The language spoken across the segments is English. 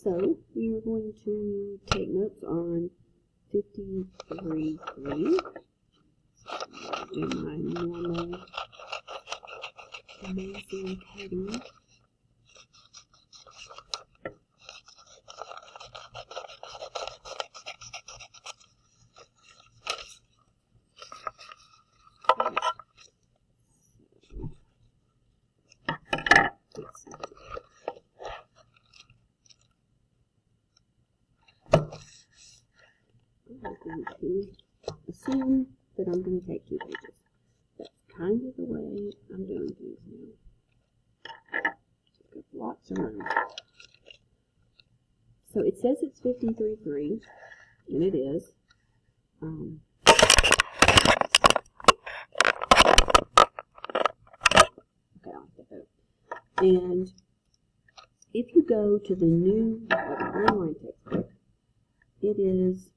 So we are going to take notes on 53.3. Do my normal amazing cutting. I'm going to assume that I'm going to take 2 pages. That's kind of the way I'm doing things now. Got lots of room. So it says it's 53.3, and it is. Okay, I'll get that up. And if you go to the new online textbook, it is,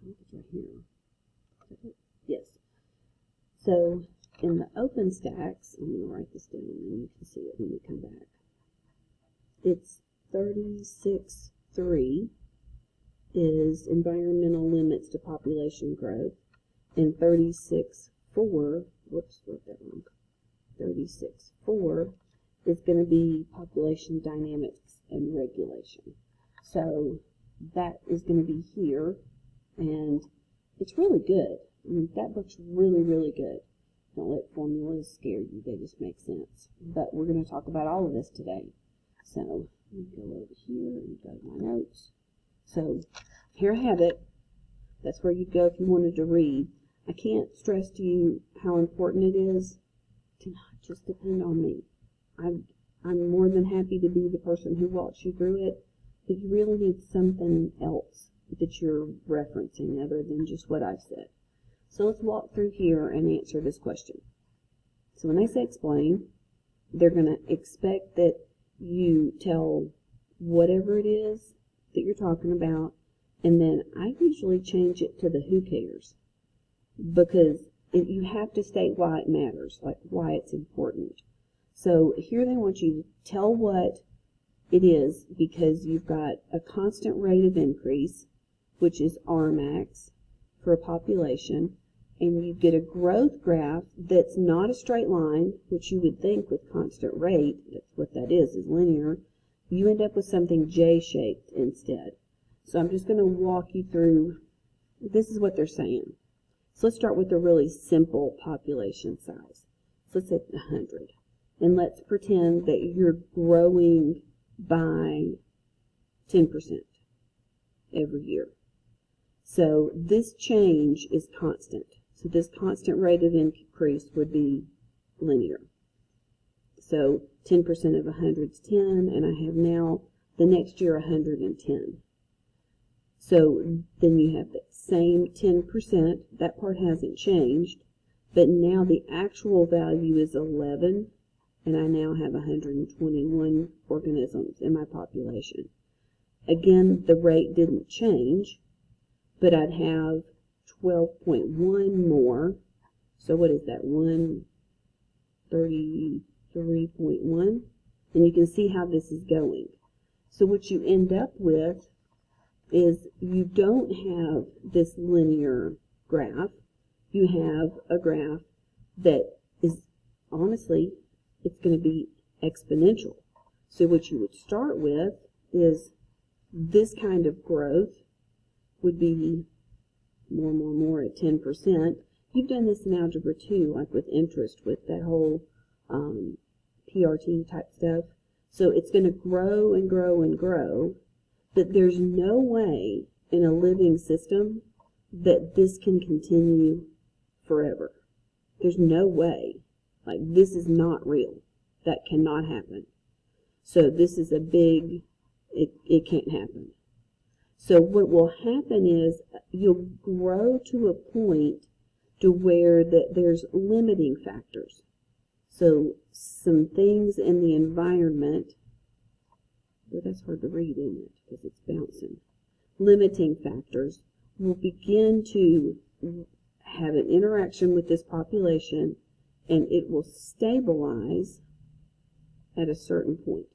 I think it's right here. Yes. So in the OpenStax, I'm going to write this down and you can see it when we come back. It's 36.3 is environmental limits to population growth, and 36.4, whoops, wrote that wrong. 36.4 is going to be population dynamics and regulation. So that is going to be here, and it's really good. I mean, that book's really, really good. Don't let formulas scare you, they just make sense. But we're going to talk about all of this today. So let me go over here and go to my notes. So here I have it. That's where you'd go if you wanted to read. I can't stress to you how important it is to not just depend on me. I'm more than happy to be the person who walks you through it, but you really need something else that you're referencing other than just what I've said. So let's walk through here and answer this question. So when they say explain, they're going to expect that you tell whatever it is that you're talking about, and then I usually change it to the who cares, because you have to state why it matters, like why it's important. So here they want you to tell what it is, because you've got a constant rate of increase, which is Rmax for a population, and you get a growth graph that's not a straight line, which you would think with constant rate, that's what that is linear. You end up with something J-shaped instead. So I'm just going to walk you through, this is what they're saying. So let's start with the really simple population size. So let's say 100. And let's pretend that you're growing by 10% every year. So this change is constant. So this constant rate of increase would be linear. So 10% of 100 is 10, and I have now the next year 110. So then you have the same 10%, that part hasn't changed, but now the actual value is 11, and I now have 121 organisms in my population. Again, the rate didn't change, but I'd have 12.1 more. So what is that? 133.1. And you can see how this is going. So what you end up with is you don't have this linear graph. You have a graph that is, honestly, it's going to be exponential. So what you would start with is this kind of growth would be more at 10%. You've done this in Algebra 2, like with interest, with that whole PRT type stuff. So it's going to grow and grow and grow, but there's no way in a living system that this can continue forever. There's no way. Like, this is not real. That cannot happen. So this is a big, it can't happen. So what will happen is you'll grow to a point to where there's limiting factors. So some things in the environment, but that's hard to read, isn't it? Because it's bouncing. Limiting factors will begin to have an interaction with this population, and it will stabilize at a certain point.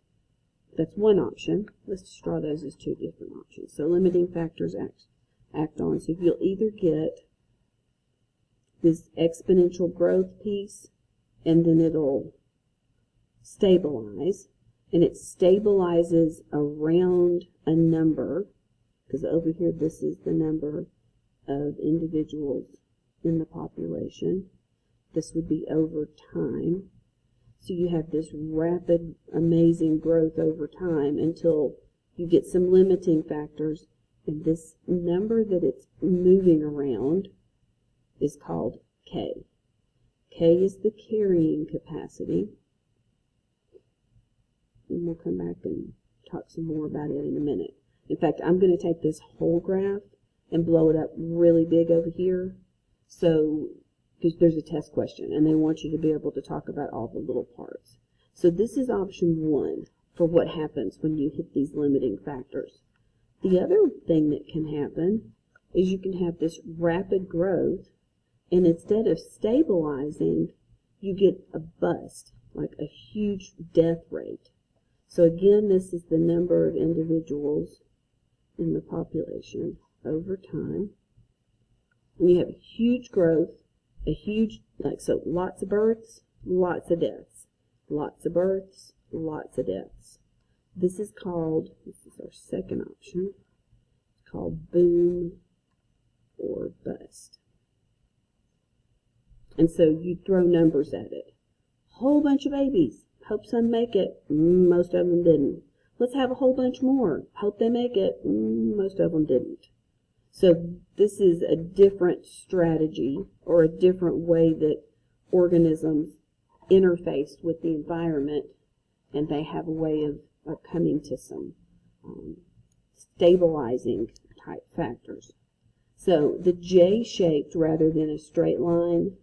That's one option. Let's just draw those as two different options. So limiting factors act on. So you'll either get this exponential growth piece, and then it'll stabilize, and it stabilizes around a number, because over here this is the number of individuals in the population. This would be over time. So you have this rapid, amazing growth over time until you get some limiting factors, and this number that it's moving around is called K. K is the carrying capacity, and we'll come back and talk some more about it in a minute. In fact, I'm going to take this whole graph and blow it up really big over here, so because there's a test question and they want you to be able to talk about all the little parts. So this is option 1 for what happens when you hit these limiting factors. The other thing that can happen is you can have this rapid growth, and instead of stabilizing, you get a bust, like a huge death rate. So again, this is the number of individuals in the population over time. And you have huge growth, a huge, so lots of births, lots of deaths. Lots of births, lots of deaths. This is our second option. It's called boom or bust. And so you throw numbers at it. Whole bunch of babies. Hope some make it. Most of them didn't. Let's have a whole bunch more. Hope they make it. Most of them didn't. So this is a different strategy, or a different way that organisms interface with the environment, and they have a way of coming to some stabilizing type factors. So the J-shaped rather than a straight line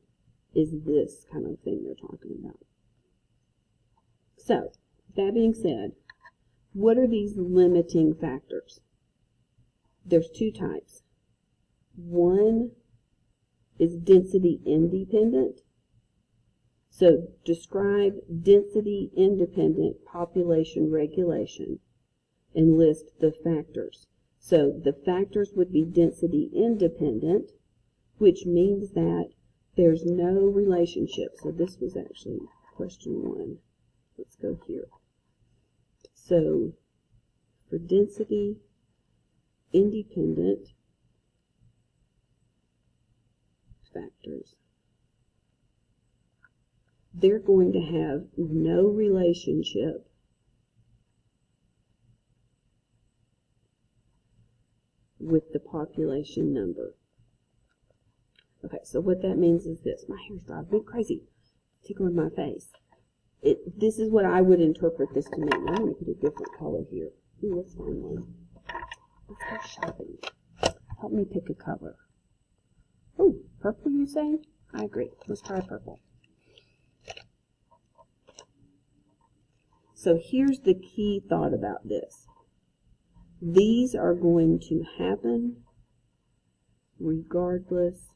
is this kind of thing they're talking about. So, that being said, what are these limiting factors? There's two types. One is density independent. So, describe density independent population regulation and list the factors. So, the factors would be density independent, which means that there's no relationship. So this was actually question 1. Let's go here. So for density independent factors, they're going to have no relationship with the population number. Okay, so what that means is this. My hair's driving me crazy. Tickling my face. This is what I would interpret this to mean. I'm going to put a different color here. Ooh, let's find one. Let's go shopping. Help me pick a color. Ooh, purple you say? I agree. Let's try purple. So here's the key thought about this. These are going to happen regardless,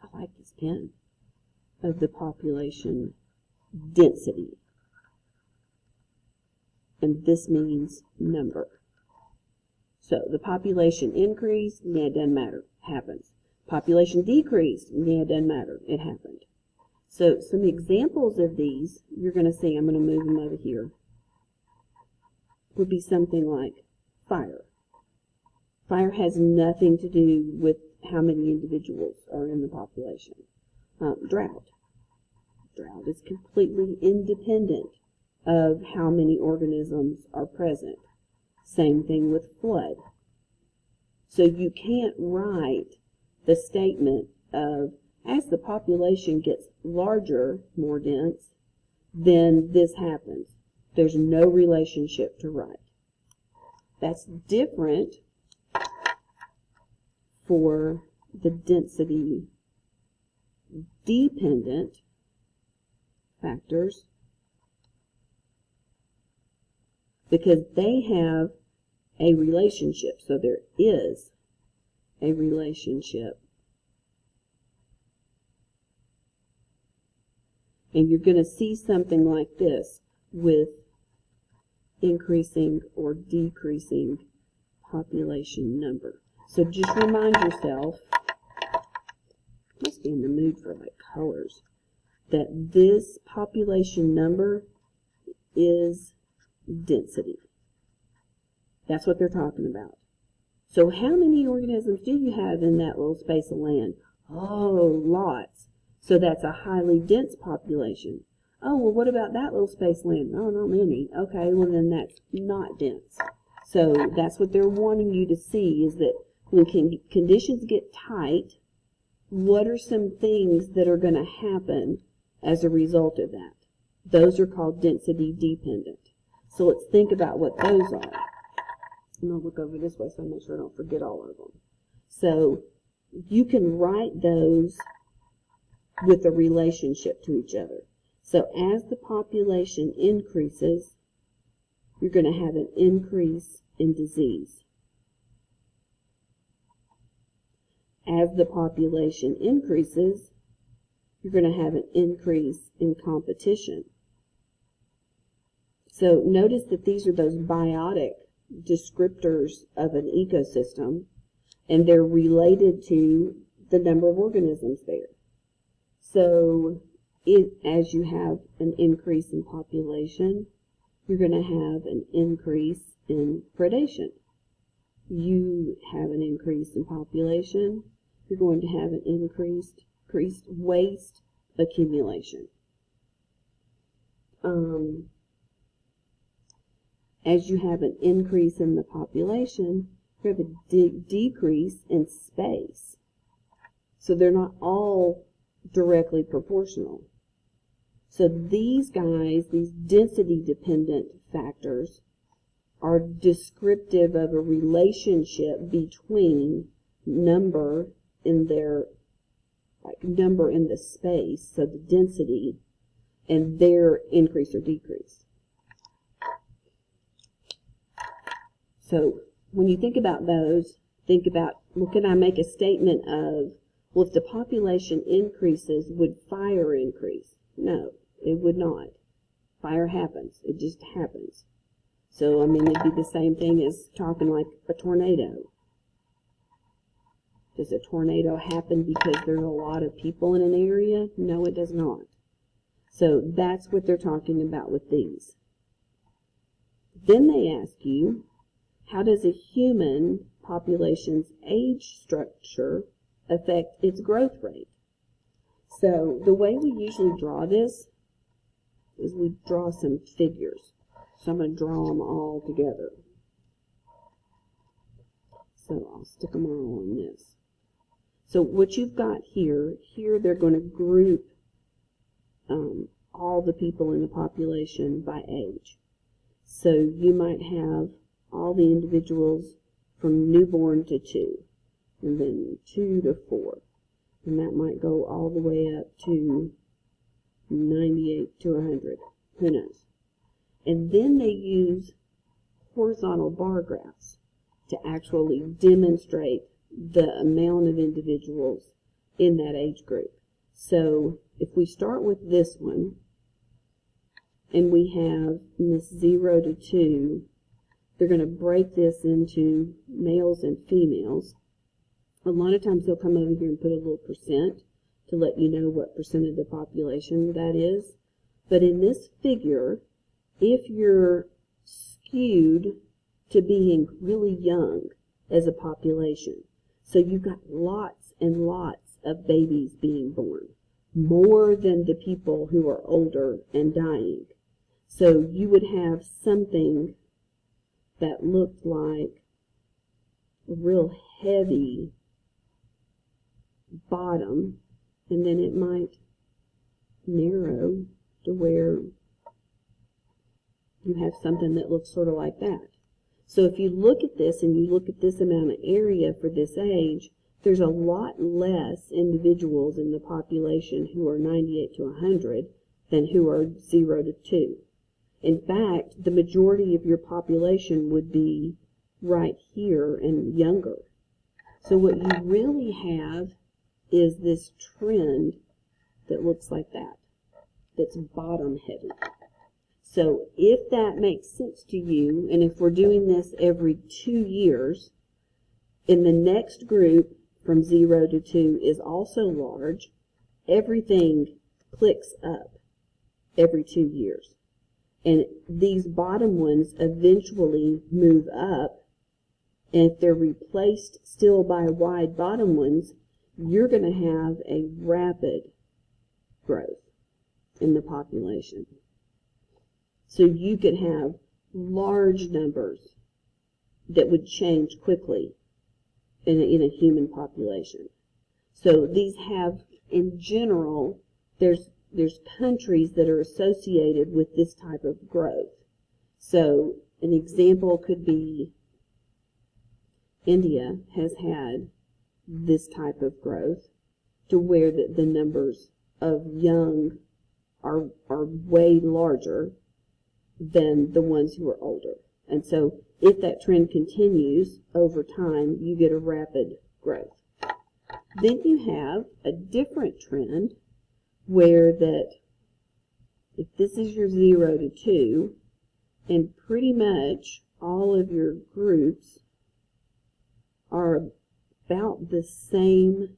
I like this pen, of the population density. And this means number. So the population increased, yeah, it doesn't matter, happens. Population decreased, yeah, it doesn't matter, it happened. So some examples of these, you're going to see, I'm going to move them over here, would be something like fire. Fire has nothing to do with how many individuals are in the population. Drought. Drought is completely independent of how many organisms are present. Same thing with flood. So you can't write the statement of, as the population gets larger, more dense, then this happens. There's no relationship to write. That's different for the density dependent factors, because they have a relationship. So there is a relationship. And you're going to see something like this with increasing or decreasing population number. So just remind yourself, must be in the mood for like colors, that this population number is density. That's what they're talking about. So how many organisms do you have in that little space of land? Oh, lots. So that's a highly dense population. Oh, well, what about that little space of land? Oh, not many. Okay, well, then that's not dense. So that's what they're wanting you to see, is that when conditions get tight, what are some things that are going to happen as a result of that? Those are called density dependent. So let's think about what those are. I'm going to look over this way so I make sure I don't forget all of them. So you can write those with a relationship to each other. So as the population increases, you're going to have an increase in disease. As the population increases, you're going to have an increase in competition. So notice that these are those biotic descriptors of an ecosystem, and they're related to the number of organisms there. So as you have an increase in population, you're going to have an increase in predation. You have an increase in population, you're going to have an increased waste accumulation. As you have an increase in the population, you have a decrease in space. So they're not all directly proportional. So these guys, these density-dependent factors, are descriptive of a relationship between number in their, like number in the space, so the density, and their increase or decrease. So when you think about those, think about, well, can I make a statement of, well, if the population increases, would fire increase? No, it would not. Fire happens. It just happens. So, I mean, it'd be the same thing as talking like a tornado. Does a tornado happen because there's a lot of people in an area? No, it does not. So that's what they're talking about with these. Then they ask you, how does a human population's age structure affect its growth rate? So the way we usually draw this is we draw some figures. So I'm going to draw them all together. So I'll stick them all on this. So what you've got here they're going to group all the people in the population by age. So you might have all the individuals from newborn to 2, and then 2 to 4. And that might go all the way up to 98 to 100. Who knows? And then they use horizontal bar graphs to actually demonstrate the amount of individuals in that age group. So if we start with this one, and we have this 0 to 2, they're going to break this into males and females. A lot of times they'll come over here and put a little percent to let you know what percent of the population that is. But in this figure, if you're skewed to being really young as a population, so you've got lots and lots of babies being born, more than the people who are older and dying. So you would have something that looked like a real heavy bottom, and then it might narrow to where you have something that looks sort of like that. So if you look at this and you look at this amount of area for this age, there's a lot less individuals in the population who are 98 to 100 than who are 0 to 2. In fact, the majority of your population would be right here and younger. So what you really have is this trend that looks like that, that's bottom heavy. So if that makes sense to you, and if we're doing this every 2 years, in the next group from 0 to 2 is also large, everything clicks up every 2 years. And these bottom ones eventually move up, and if they're replaced still by wide bottom ones, you're going to have a rapid growth in the population. So you could have large numbers that would change quickly in a human population. So these have, in general, there's countries that are associated with this type of growth. So an example could be India has had this type of growth to where the numbers of young are way larger than the ones who are older. And so if that trend continues over time, you get a rapid growth. Then you have a different trend where that if this is your 0 to 2, and pretty much all of your groups are about the same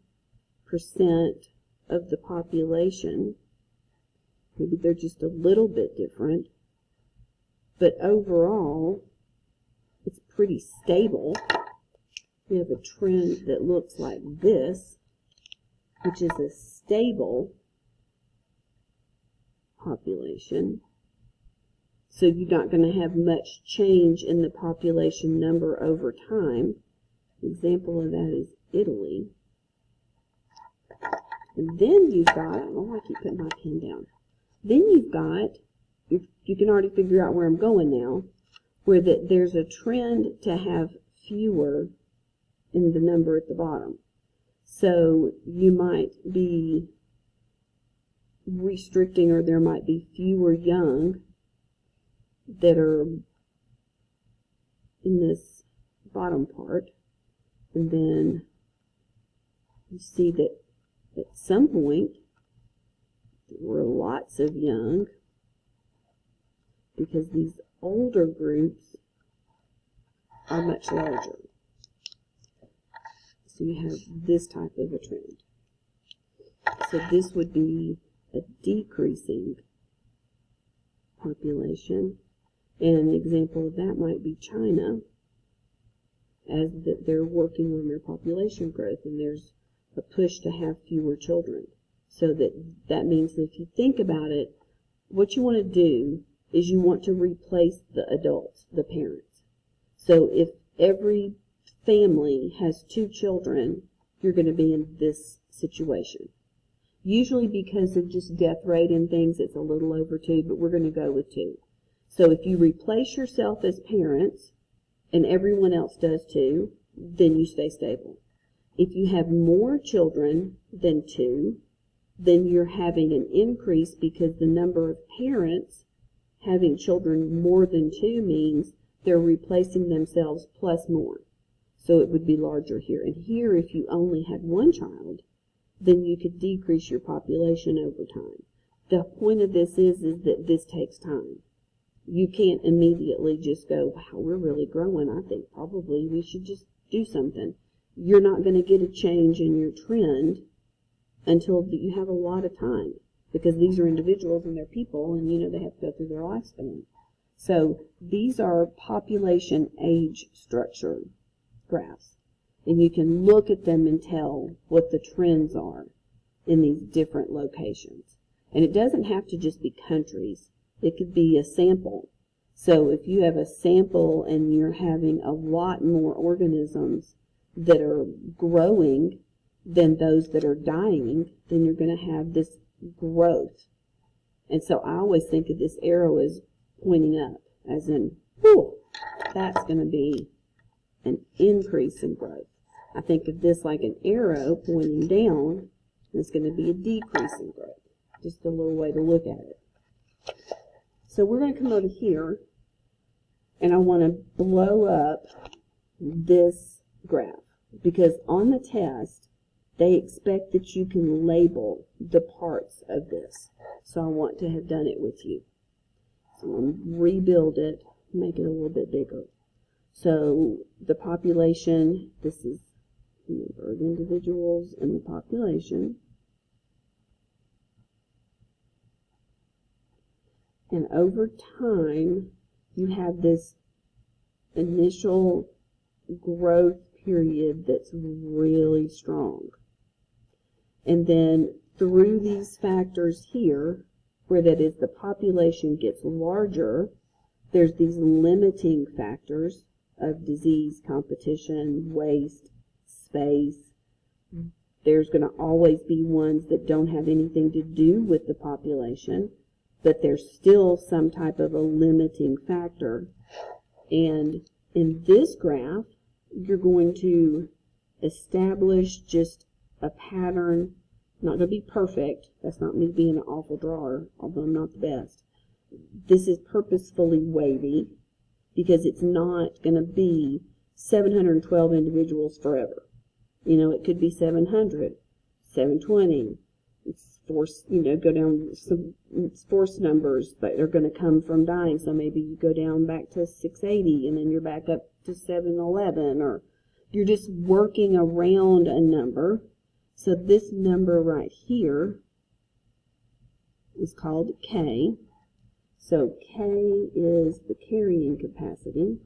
percent of the population, maybe they're just a little bit different, but overall it's pretty stable. We have a trend that looks like this, which is a stable population. So you're not going to have much change in the population number over time. An example of that is Italy. And then you've got, I don't know why I keep putting my pen down. Then you've got, you can already figure out where I'm going now, where there's a trend to have fewer in the number at the bottom. So you might be restricting, or there might be fewer young that are in this bottom part. And then you see that at some point there were lots of young because these older groups are much larger. So you have this type of a trend. So this would be a decreasing population. And an example of that might be China, as that they're working on their population growth, and there's a push to have fewer children. So that means that if you think about it, what you want to do is you want to replace the adults, the parents. So if every family has 2 children, you're going to be in this situation. Usually because of just death rate and things, it's a little over 2, but we're going to go with 2. So if you replace yourself as parents, and everyone else does too, then you stay stable. If you have more children than 2, then you're having an increase because the number of parents having children more than 2 means they're replacing themselves plus more. So it would be larger here. And here, if you only had 1 child, then you could decrease your population over time. The point of this is that this takes time. You can't immediately just go, wow, we're really growing. I think probably we should just do something. You're not going to get a change in your trend until you have a lot of time, because these are individuals and they're people, and they have to go through their lifespan. So these are population age structure graphs, and you can look at them and tell what the trends are in these different locations. And it doesn't have to just be countries. It could be a sample. So if you have a sample and you're having a lot more organisms that are growing than those that are dying, then you're going to have this growth. And so I always think of this arrow as pointing up, as in, whew, that's going to be an increase in growth. I think of this like an arrow pointing down, and it's going to be a decrease in growth. Just a little way to look at it. So we're going to come over here, and I want to blow up this graph, because on the test, they expect that you can label the parts of this. So I want to have done it with you. So I'm going to rebuild it, make it a little bit bigger. So the population, this is the number of individuals in the population. And over time, you have this initial growth period that's really strong. And then through these factors here, where that is the population gets larger, there's these limiting factors of disease, competition, waste, space. There's going to always be ones that don't have anything to do with the population, but there's still some type of a limiting factor. And in this graph, you're going to establish just a pattern. Not going to be perfect. That's not me being an awful drawer, although I'm not the best. This is purposefully wavy because it's not going to be 712 individuals forever. You know, it could be 700, 720. It's forced, you know, go down some forced numbers, but they're going to come from dying. So maybe you go down back to 680 and then you're back up to 711, or you're just working around a number. So this number right here is called K. So K is the carrying capacity.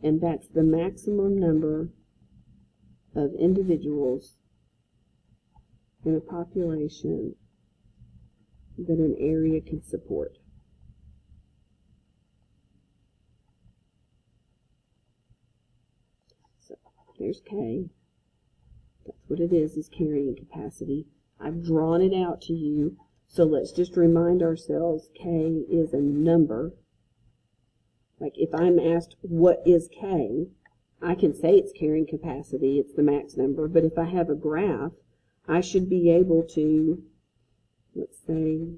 And that's the maximum number of individuals in a population that an area can support. So there's K. That's what it is carrying capacity. I've drawn it out to you, so let's just remind ourselves K is a number. Like if I'm asked what is K, I can say it's carrying capacity, it's the max number, but if I have a graph, I should be able to, let's say,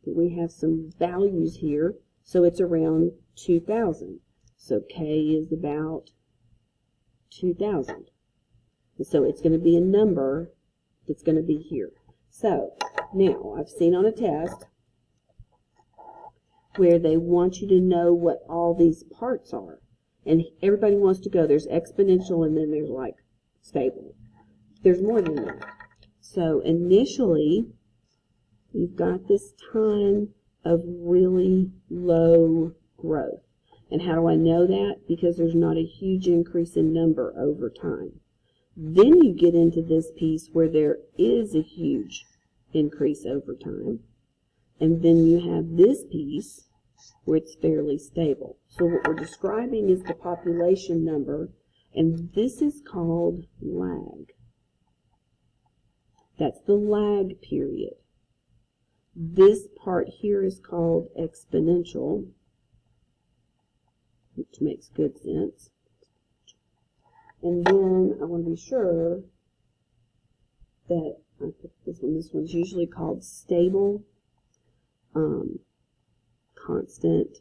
that we have some values here, so it's around 2,000. So K is about 2,000. So it's going to be a number that's going to be here. So now I've seen on a test where they want you to know what all these parts are. And everybody wants to go, there's exponential and then there's like stable. There's more than that. So initially, you've got this time of really low growth. And how do I know that? Because there's not a huge increase in number over time. Then you get into this piece where there is a huge increase over time. And then you have this piece where it's fairly stable. So what we're describing is the population number, and this is called lag. That's the lag period. This part here is called exponential, which makes good sense. And then I want to be sure that I put this one. This one's usually called stable, constant,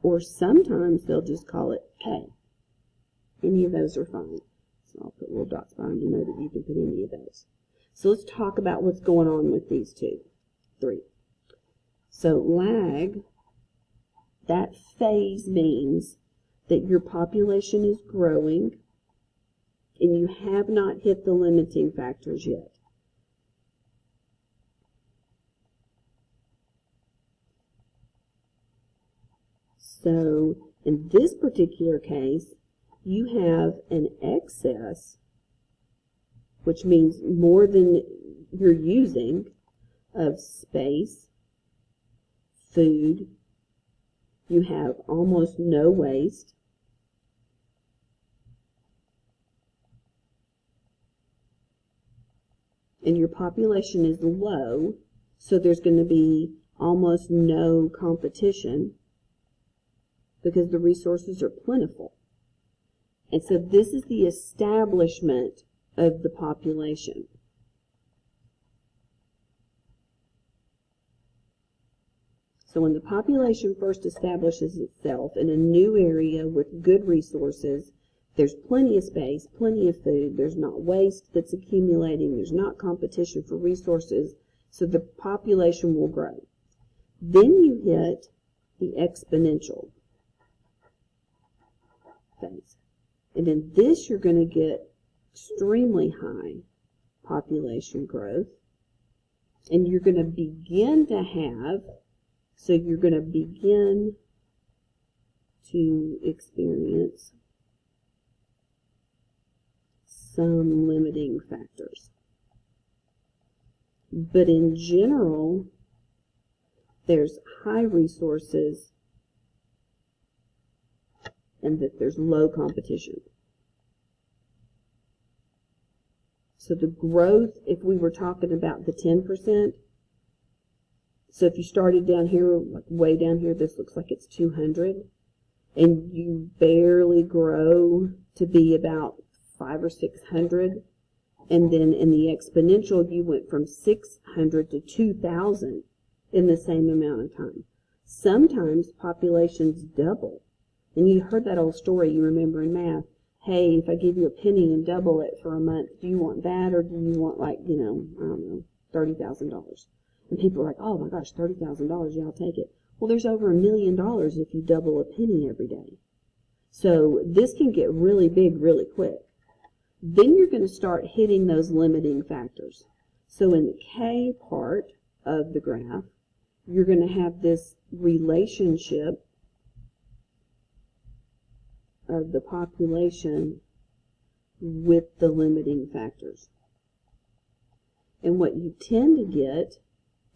or sometimes they'll just call it K. Any of those are fine. So I'll put little dots by them to know that you can put any of those. So let's talk about what's going on with these three. So lag, that phase means that your population is growing and you have not hit the limiting factors yet. So in this particular case, you have an excess, which means more than you're using, of space, food. You have almost no waste. And your population is low, so there's going to be almost no competition because the resources are plentiful. And so this is the establishment of the population. So when the population first establishes itself in a new area with good resources, there's plenty of space, plenty of food, there's not waste that's accumulating, there's not competition for resources, so the population will grow. Then you hit the exponential phase. And in this, you're going to get extremely high population growth. And you're going to begin to have, so you're going to begin to experience some limiting factors. But in general, there's high resources and that there's low competition. So the growth, if we were talking about the 10%, so if you started down here, like way down here, this looks like it's 200, and you barely grow to be about 500 or 600, and then in the exponential, you went from 600 to 2,000 in the same amount of time. Sometimes populations double. And you heard that old story you remember in math. Hey, if I give you a penny and double it for a month, do you want that, or do you want, like, I don't know, $30,000? And people are like, oh my gosh, $30,000, yeah, I'll take it. Well, there's over $1 million if you double a penny every day. So this can get really big really quick. Then you're going to start hitting those limiting factors. So in the K part of the graph, you're going to have this relationship of the population with the limiting factors. And what you tend to get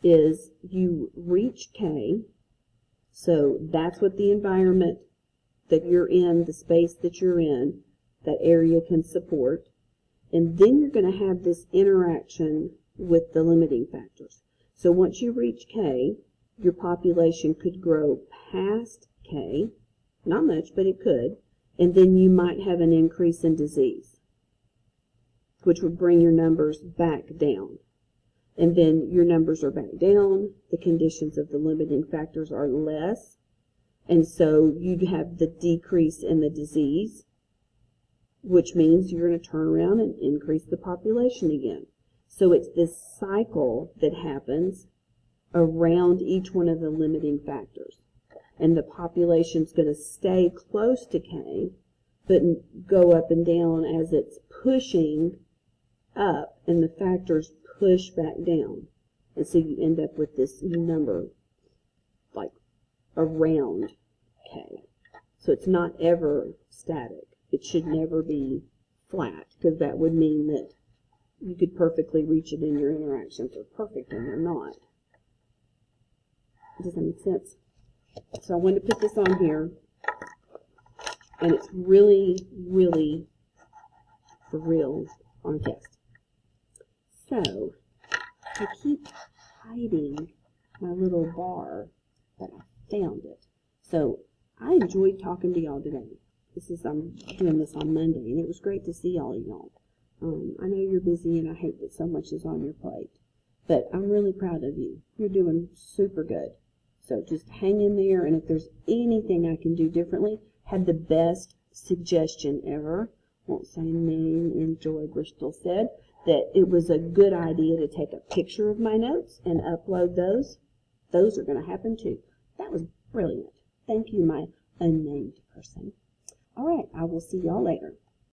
is you reach K, so that's what the environment that you're in, the space that you're in, that area can support, and then you're going to have this interaction with the limiting factors. So once you reach K, your population could grow past K, not much, but it could, and then you might have an increase in disease, which would bring your numbers back down. And then your numbers are back down, the conditions of the limiting factors are less, and so you'd have the decrease in the disease, which means you're going to turn around and increase the population again. So it's this cycle that happens around each one of the limiting factors. And the population's going to stay close to K, but go up and down as it's pushing up, and the factors push back down. And so you end up with this number like around K. So it's not ever static. It should never be flat, because that would mean that you could perfectly reach it in your interactions are perfect and they're not. Does that make sense? So I wanted to put this on here, and it's really, really for real on a test. So I keep hiding my little bar, but I found it. So I enjoyed talking to y'all today. I'm doing this on Monday, and it was great to see all of y'all. I know you're busy, and I hate that so much is on your plate, but I'm really proud of you. You're doing super good. So just hang in there, and if there's anything I can do differently, had the best suggestion ever. Won't say name, Enjoy Bristol said that it was a good idea to take a picture of my notes and upload those. Those are going to happen too. That was brilliant. Thank you, my unnamed person. All right, I will see y'all later.